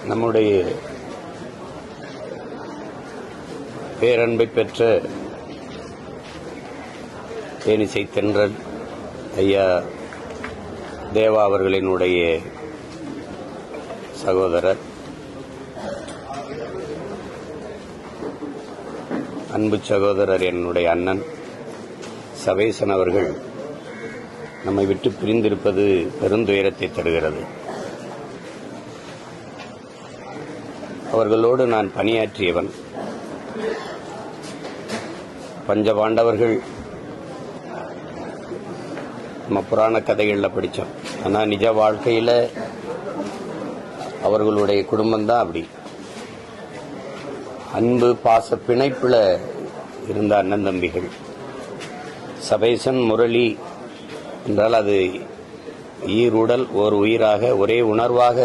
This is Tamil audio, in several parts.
நம்முடைய பேரன்பை பெற்ற தேனிசை தென்றல் ஐயா தேவா அவர்களினுடைய சகோதரர், அன்பு சகோதரர், என்னுடைய அண்ணன் சபேசன் அவர்கள் நம்மை விட்டு பிரிந்திருப்பது பெருந்துயரத்தை தருகிறது. அவர்களோடு நான் பணியாற்றியவன். பஞ்சபாண்டவர்கள் நம்ம புராண கதைகளில் படித்தோம். ஆனால் நிஜ வாழ்க்கையில் அவர்களுடைய குடும்பம்தான் அப்படி அன்பு பாச பிணைப்பில் இருந்த அண்ணன் தம்பிகள். சபேசன், முரளி என்றால் அது ஈருடல் ஓர் உயிராக ஒரே உணர்வாக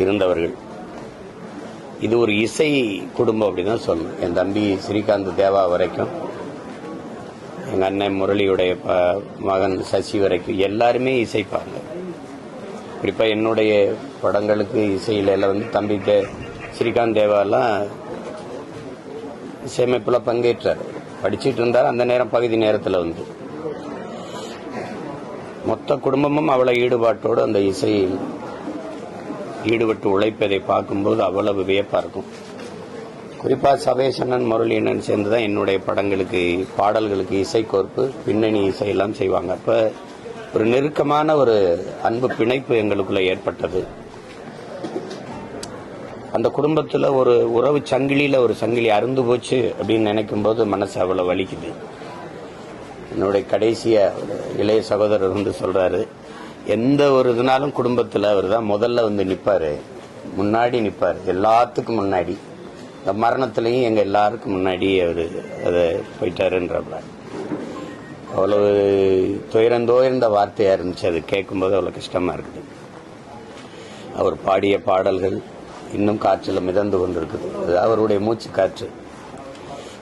இருந்தவர்கள். இது ஒரு இசை குடும்பம் அப்படிதான் சொல்லணும். என் தம்பி ஸ்ரீகாந்த் தேவா வரைக்கும், எங்கள் அண்ணன் முரளியுடைய மகன் சசி வரைக்கும் எல்லாருமே இசைப்பாங்க. குறிப்பாக என்னுடைய படங்களுக்கு இசையில தம்பி ஸ்ரீகாந்த் தேவாலாம் இசையமைப்பில் பங்கேற்றார். படிச்சுட்டு இருந்தார். அந்த நேரம் பகுதி நேரத்தில் மொத்த குடும்பமும் அவ்வளோ ஈடுபாட்டோடு அந்த இசையில் ஈடுபட்டு உழைப்பதை பார்க்கும்போது அவ்வளவு வியப்பாக இருக்கும். குறிப்பாக சபேசனன், முரளியண்ணன் சேர்ந்து தான் என்னுடைய படங்களுக்கு பாடல்களுக்கு இசைக்கோர்ப்பு, பின்னணி இசையெல்லாம் செய்வாங்க. அப்போ ஒரு நெருக்கமான ஒரு அன்பு பிணைப்பு எங்களுக்குள்ள ஏற்பட்டது. அந்த குடும்பத்தில் ஒரு உறவு சங்கிலியில் ஒரு சங்கிலி அருந்து போச்சு அப்படின்னு நினைக்கும் போது மனசு அவ்வளோ வலிக்குது. என்னுடைய கடைசிய இளைய சகோதரர் சொல்றாரு, எந்த ஒரு இதுனாலும் குடும்பத்தில் அவர் தான் முதல்ல நிற்பாரு, முன்னாடி நிற்பார், எல்லாத்துக்கும் முன்னாடி. இந்த மரணத்திலையும் எங்கள் எல்லாருக்கும் முன்னாடி அவர் அதை போயிட்டாருன்றப்ப அவ்வளவு துயர்ந்த வார்த்தையாக இருந்துச்சு. அது கேட்கும்போது அவ்வளோ கஷ்டமாக இருக்குது. அவர் பாடிய பாடல்கள் இன்னும் காற்றில் மிதந்து கொண்டிருக்குது. அது அவருடைய மூச்சு காற்று.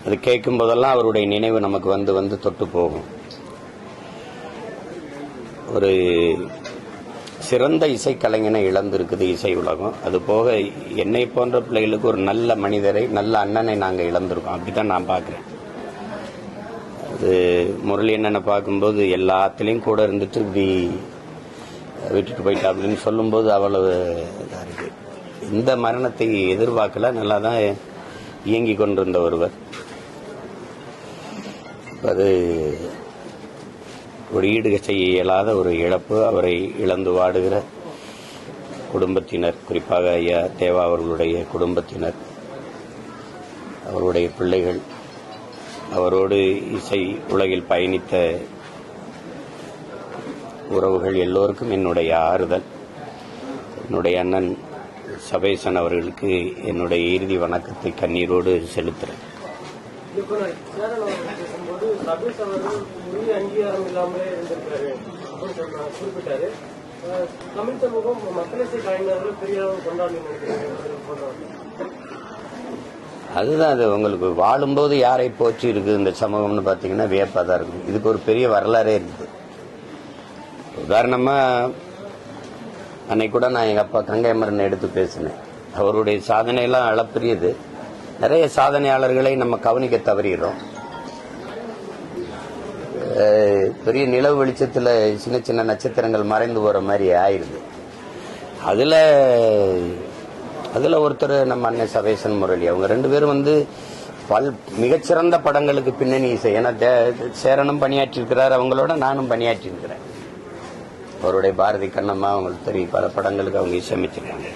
அது கேட்கும் போதெல்லாம் அவருடைய நினைவு நமக்கு வந்து தொட்டு போகும். ஒரு சிறந்த இசைக்கலைஞனை இழந்திருக்குது இசை உலகம். அது போக என்னை போன்ற பிள்ளைகளுக்கு ஒரு நல்ல மனிதரை, நல்ல அண்ணனை நாங்கள் இழந்திருக்கோம். அப்படித்தான் நான் பார்க்குறேன். அது முரளி அண்ணனை பார்க்கும்போது எல்லாத்துலேயும் கூட இருந்துட்டு இப்படி விட்டுட்டு போயிட்டா அப்படின்னு சொல்லும்போது அவ்வளவு இதாக இருக்கு. இந்த மரணத்தை எதிர்பார்க்கல. நல்லா தான் இயங்கி கொண்டிருந்த ஒருவர். அது ஒரு ஈடு செய்ய இயலாத ஒரு இழப்பு. அவரை இழந்து வாடுகிற குடும்பத்தினர், குறிப்பாக ஐயா தேவா அவர்களுடைய குடும்பத்தினர், அவருடைய பிள்ளைகள், அவரோடு இசை உலகில் பயணித்த உறவுகள் எல்லோருக்கும் என்னுடைய ஆறுதல். என்னுடைய அண்ணன் சபேசன் அவர்களுக்கு என்னுடைய இறுதி வணக்கத்தை கண்ணீரோடு செலுத்துகிறேன். அங்கீகாரம் இல்லாமலே இருந்திருக்காரு அப்படின்னு குறிப்பிட்டாரு. தமிழ் சமூகம் மக்களிசை கலைஞர்கள் பெரிய அளவு கொண்டாடி. அதுதான் அது உங்களுக்கு வாழும்போது யாரை போச்சு இருக்குது இந்த சமூகம்னு பார்த்தீங்கன்னா வியப்பாக தான் இருக்கும். இதுக்கு ஒரு பெரிய வரலாறே இருக்குது. உதாரணமா அன்னைக்கு கூட நான் எங்கள் அப்பா கங்கைமரன் எடுத்து பேசினேன். அவருடைய சாதனையெல்லாம் அளப்பெரியது. நிறைய சாதனையாளர்களை நம்ம கவனிக்க தவறிடுறோம். பெரிய நிலவு வெளிச்சத்தில் சின்ன சின்ன நட்சத்திரங்கள் மறைந்து போகிற மாதிரி ஆயிடுது. அதில் ஒருத்தர் நம்ம அண்ணன் சபேசன், முரளி. அவங்க ரெண்டு பேரும் மிகச்சிறந்த படங்களுக்கு பின்னணி இசை. ஏன்னா சேரனும் பணியாற்றிருக்கிறார், அவங்களோட நானும் பணியாற்றிருக்கிறேன். அவருடைய பாரதி கண்ணம்மா அவங்களுக்கு தெரியும், பல படங்களுக்கு அவங்க இசையமைச்சிருக்காங்க.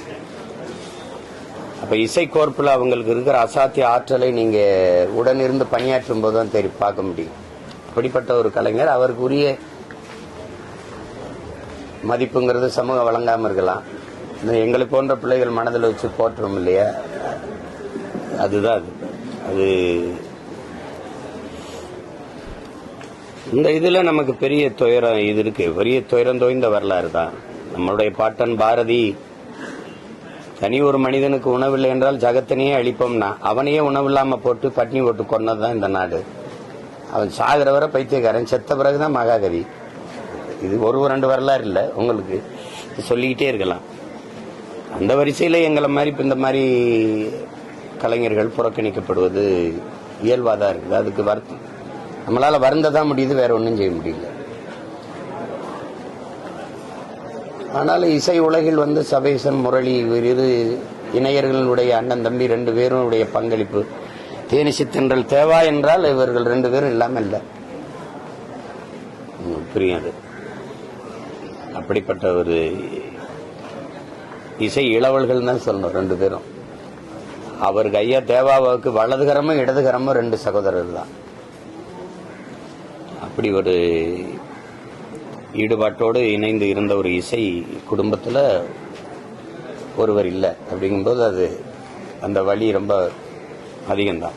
அப்போ இசை கோர்ப்பில் அவங்களுக்கு இருக்கிற அசாத்திய ஆற்றலை நீங்கள் உடனிருந்து பணியாற்றும் போது தான் பார்க்க முடியும். அப்படிப்பட்ட ஒரு கலைஞர். அவருக்கு உரிய மதிப்புங்கிறது சமூகம் வழங்காமல் இருக்கலாம். எங்களை போன்ற பிள்ளைகள் மனதில் வச்சு போற்றுறோம் இல்லையா, அதுதான் அது. இந்த இதில் நமக்கு பெரிய துயரம் இது இருக்கு. பெரிய துயரம் தோய்ந்த வரலாறு தான். நம்மளுடைய பாட்டன் பாரதி தனி ஒரு மனிதனுக்கு உணவில்லை என்றால் ஜகத்தினையே அழிப்போம்னா அவனையே உணவில்லாமல் போட்டு பட்னி போட்டு கொன்னதுதான் இந்த நாடு. அவன் சாகிற வரை பைத்தியக்காரன், செத்த பிறகுதான் மகாகவி. இது ஒரு ரெண்டு வரலாறு இல்லை, உங்களுக்கு சொல்லிக்கிட்டே இருக்கலாம். அந்த வரிசையில் எங்களை மாதிரி இப்போ இந்த மாதிரி கலைஞர்கள் புறக்கணிக்கப்படுவது இயல்பாக தான் இருக்குது. அதுக்கு வருத்தம், நம்மளால் வருந்ததான் முடியுது, வேற ஒன்றும் செய்ய முடியல. ஆனால் இசை உலகில் வந்து சபேசன், முரளி இரு இணையர்களுடைய அண்ணன் தம்பி 2 பேருடைய பங்களிப்பு, தேனிசை தென்றல் தேவா என்றால் இவர்கள் 2 பேரும் இல்லாமல் இல்லை. புரியாது. அப்படிப்பட்ட ஒரு இசை இளவல்கள் தான் சொல்லணும் 2 பேரும். அவருக்கு ஐயா தேவாவுக்கு வலதுகரமும் இடதுகரமும் 2 சகோதரர்கள் தான். அப்படி ஒரு ஈடுபாட்டோடு இணைந்து இருந்த ஒரு இசை குடும்பத்தில் ஒருவர் இல்லை அப்படிங்கும்போது அது அந்த வலி ரொம்ப அதிகம்தான்.